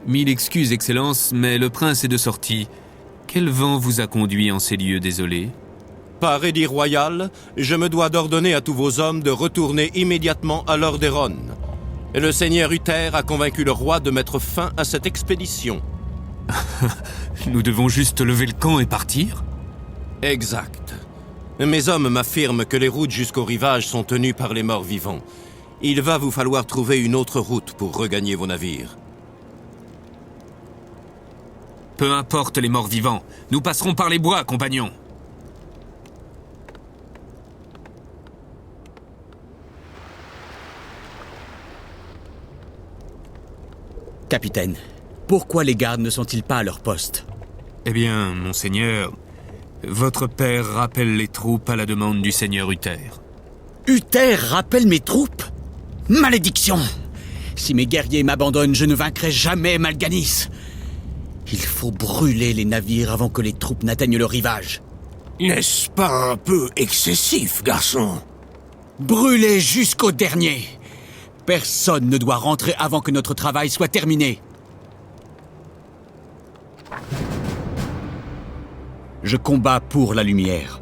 Mille excuses, Excellence, mais le prince est de sortie. Quel vent vous a conduit en ces lieux désolés? Par édit royal, je me dois d'ordonner à tous vos hommes de retourner immédiatement à Lordaeron. Et le seigneur Uther a convaincu le roi de mettre fin à cette expédition. Nous devons juste lever le camp et partir? Exact. Mes hommes m'affirment que les routes jusqu'au rivage sont tenues par les morts vivants. Il va vous falloir trouver une autre route pour regagner vos navires. Peu importe les morts vivants, nous passerons par les bois, compagnons. Capitaine, pourquoi les gardes ne sont-ils pas à leur poste? Eh bien, monseigneur, votre père rappelle les troupes à la demande du seigneur Uther. Uther rappelle mes troupes? Malédiction! Si mes guerriers m'abandonnent, je ne vaincrai jamais Mal'Ganis. Il faut brûler les navires avant que les troupes n'atteignent le rivage. N'est-ce pas un peu excessif, garçon? Brûler jusqu'au dernier! Personne ne doit rentrer avant que notre travail soit terminé. Je combats pour la lumière.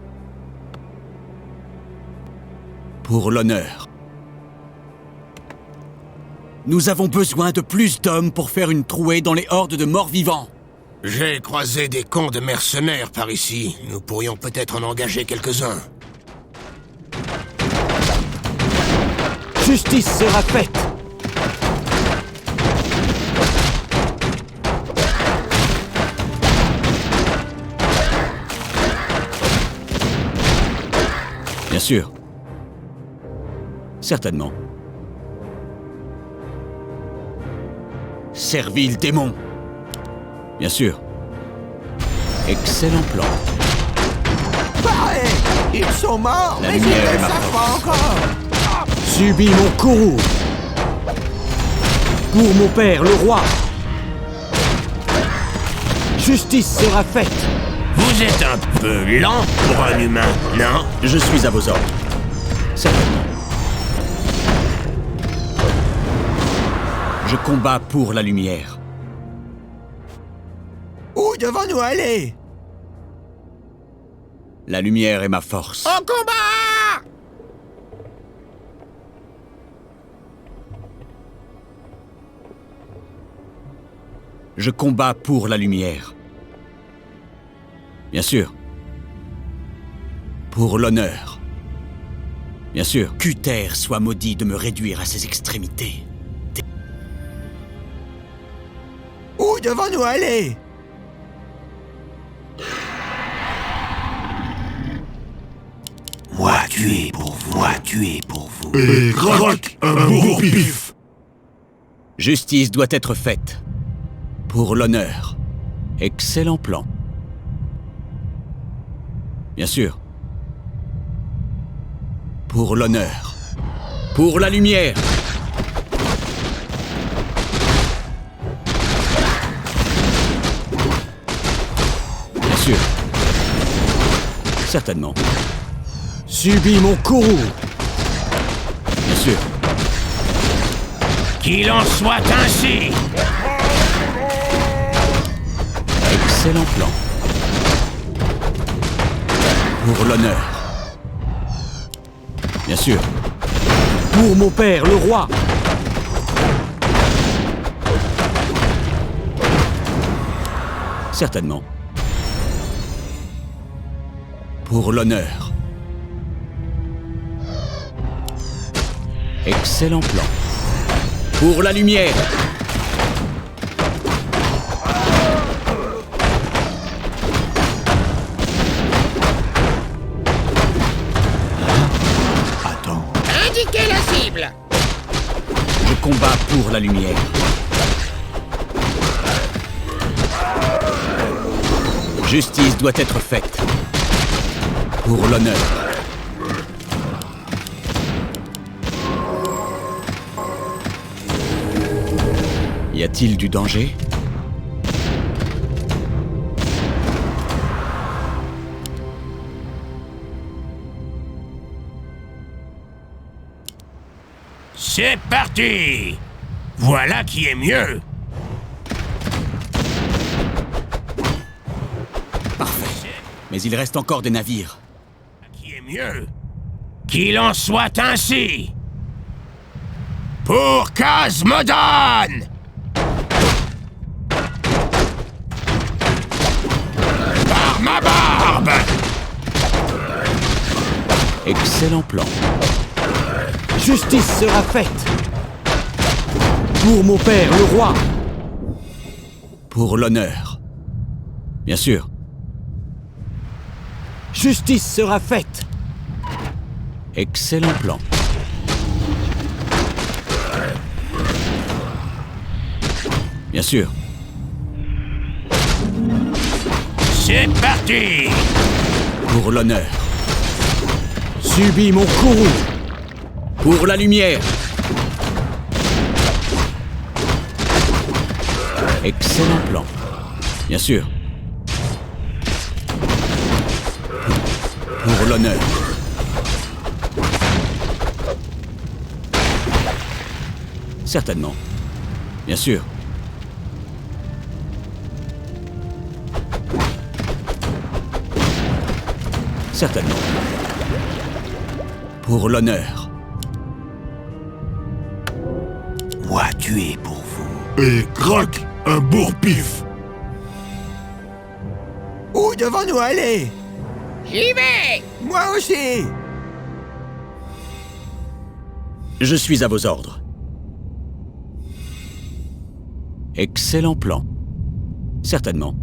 Pour l'honneur. Nous avons besoin de plus d'hommes pour faire une trouée dans les hordes de morts-vivants. J'ai croisé des camps de mercenaires par ici. Nous pourrions peut-être en engager quelques-uns. Justice sera faite. Bien sûr. Certainement. Servile démon. Bien sûr. Excellent plan. Pareil! Ils sont morts, La mais ils lumière ne est le ma savent pas encore! Subis mon courroux. Pour mon père, le roi. Justice sera faite. Vous êtes un peu lent pour un humain, non? Je suis à vos ordres. Certainement. Je combats pour la lumière. Où devons-nous aller? La lumière est ma force. Au combat! Je combats pour la lumière. Bien sûr. Pour l'honneur. Bien sûr. Qu'Uther soit maudit de me réduire à ses extrémités. Où devons-nous aller? Moi tuer pour vous, moi tuer pour vous. Et crac, un bourre-pif. Justice doit être faite. Pour l'honneur. Excellent plan. Bien sûr. Pour l'honneur. Pour la lumière. Bien sûr. Certainement. Subis mon courroux. Bien sûr. Qu'il en soit ainsi. Excellent plan. Pour l'honneur. Bien sûr. Pour mon père, le roi. Certainement. Pour l'honneur. Excellent plan. Pour la lumière. Attends. Indiquez la cible! Je combats pour la lumière. Justice doit être faite. Pour l'honneur. Y a-t-il du danger? C'est parti! Voilà qui est mieux! Mais il reste encore des navires. Qui est mieux? Qu'il en soit ainsi! Pour Cosmodon! Par ma barbe! Excellent plan. Justice sera faite. Pour mon père, le roi. Pour l'honneur. Bien sûr. Justice sera faite. Excellent plan. Bien sûr. C'est parti! Pour l'honneur. Subis mon courroux. Pour la lumière. Excellent plan. Bien sûr. Pour l'honneur. Certainement. Bien sûr. Certainement. Pour l'honneur. Moi tué pour vous. Et crac, un bourre-pif. Où devons-nous aller? J'y vais! Moi aussi! Je suis à vos ordres. Excellent plan. Certainement.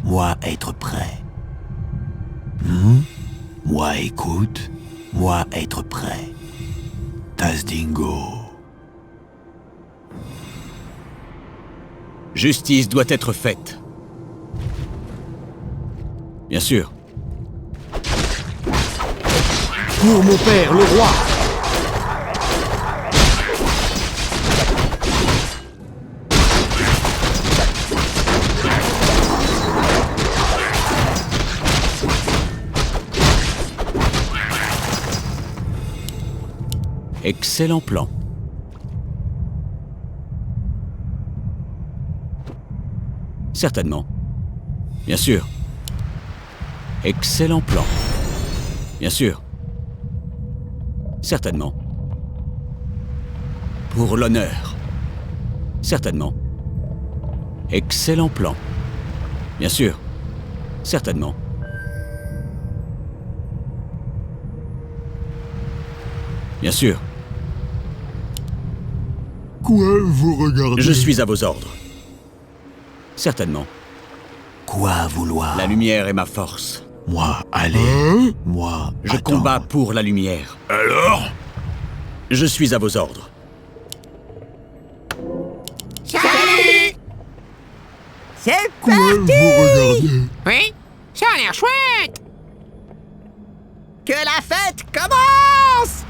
Moi être prêt. Moi écoute. Moi être prêt. Tazdingo. Justice doit être faite. Bien sûr. Pour mon père, le roi. Excellent plan. Certainement. Bien sûr. Excellent plan. Bien sûr. Certainement. Pour l'honneur. Certainement. Excellent plan. Bien sûr. Certainement. Bien sûr. Quoi vous regardez? Je suis à vos ordres. Certainement. Quoi vouloir? La lumière est ma force. Moi aller. Hein? Moi Je attendre. combats pour la lumière. Alors? Je suis à vos ordres. Salut! C'est Quoi vous regardez? Oui? Ça a l'air chouette! que la fête commence!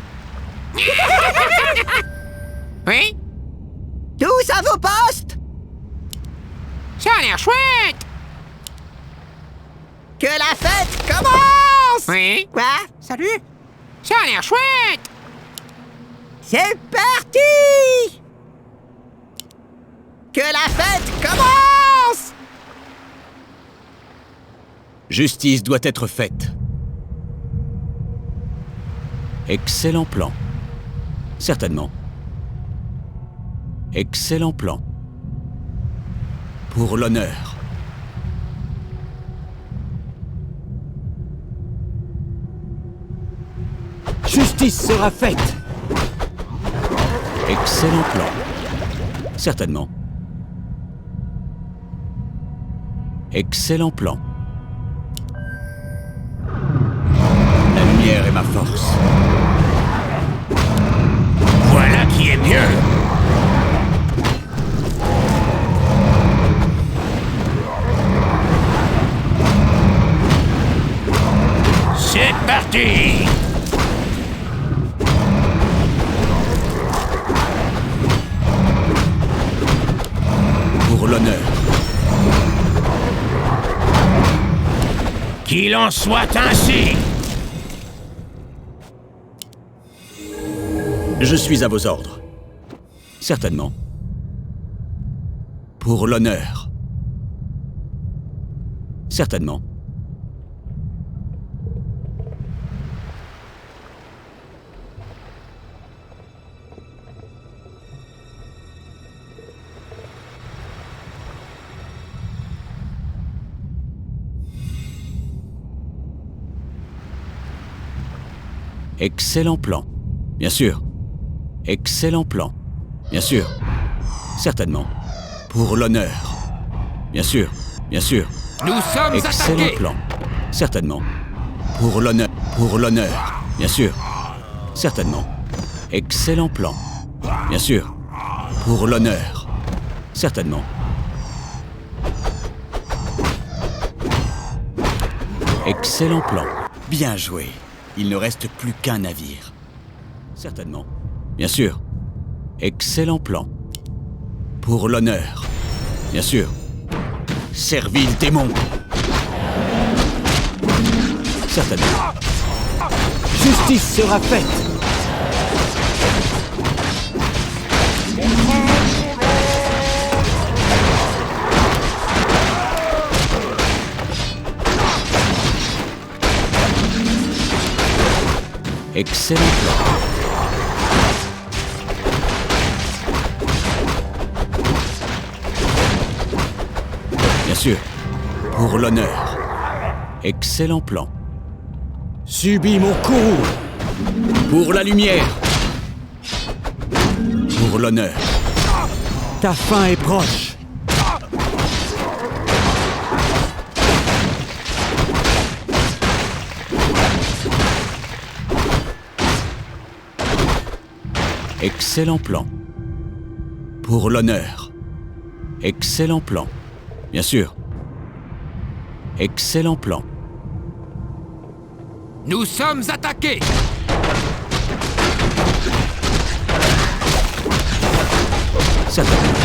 Oui? Tous à vos postes! Ça a l'air chouette! Que la fête commence! Oui? Quoi? Salut? Ça a l'air chouette! C'est parti! Que la fête commence! Justice doit être faite. Excellent plan. Certainement. Excellent plan. Pour l'honneur. Justice sera faite. Excellent plan. Certainement. Excellent plan. La lumière est ma force. Voilà qui est mieux. C'est parti. Pour l'honneur. Qu'il en soit ainsi. Je suis à vos ordres. Certainement. Pour l'honneur. Certainement. Excellent plan. Bien sûr. Excellent plan. Bien sûr. Certainement. Pour l'honneur. Bien sûr. Bien sûr. Nous sommes Excellent attaqués. plan. Certainement. Pour l'honneur. Pour l'honneur. Bien sûr. Certainement. Excellent plan. Bien sûr. Pour l'honneur. Certainement. Excellent plan. Bien joué. Il ne reste plus qu'un navire. Certainement. Bien sûr. Excellent plan. Pour l'honneur. Bien sûr. Servile démon. Certainement. Justice sera faite. Excellent plan. Bien sûr. Pour l'honneur. Excellent plan. Subis mon courroux. Pour la lumière. Pour l'honneur. Ta fin est proche. Excellent plan. Pour l'honneur. Excellent plan. Bien sûr. Excellent plan. Nous sommes attaqués. Certainement.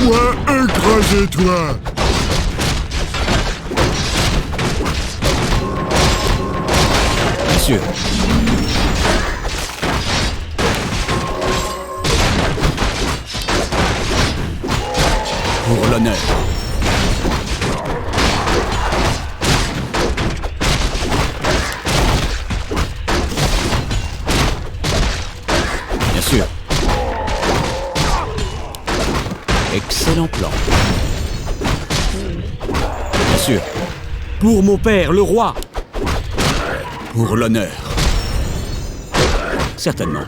Moi, écrasez-toi! Bien sûr. Pour l'honneur. Bien sûr. Excellent plan. Bien sûr. Pour mon père, le roi. Pour l'honneur. Certainement.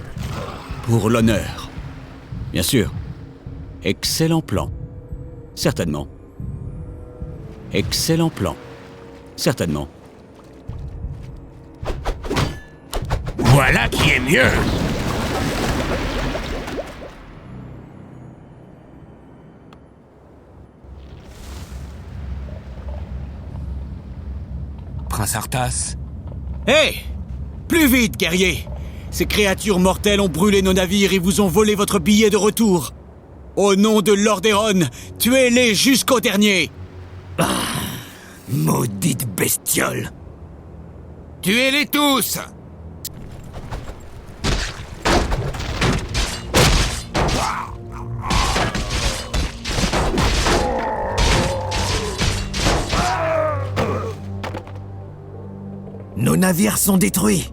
Pour l'honneur. Bien sûr. Excellent plan. Certainement. Excellent plan. Certainement. Voilà qui est mieux. Prince Arthas, Hé! Plus vite, guerrier! Ces créatures mortelles ont brûlé nos navires et vous ont volé votre billet de retour. Au nom de Lordaeron, tuez-les jusqu'au dernier! Maudite bestiole. Tuez-les tous. Nos navires sont détruits.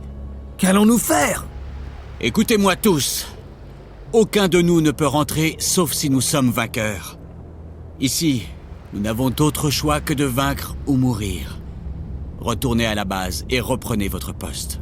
Qu'allons-nous faire? Écoutez-moi tous. Aucun de nous ne peut rentrer sauf si nous sommes vainqueurs. Ici, nous n'avons d'autre choix que de vaincre ou mourir. Retournez à la base et reprenez votre poste.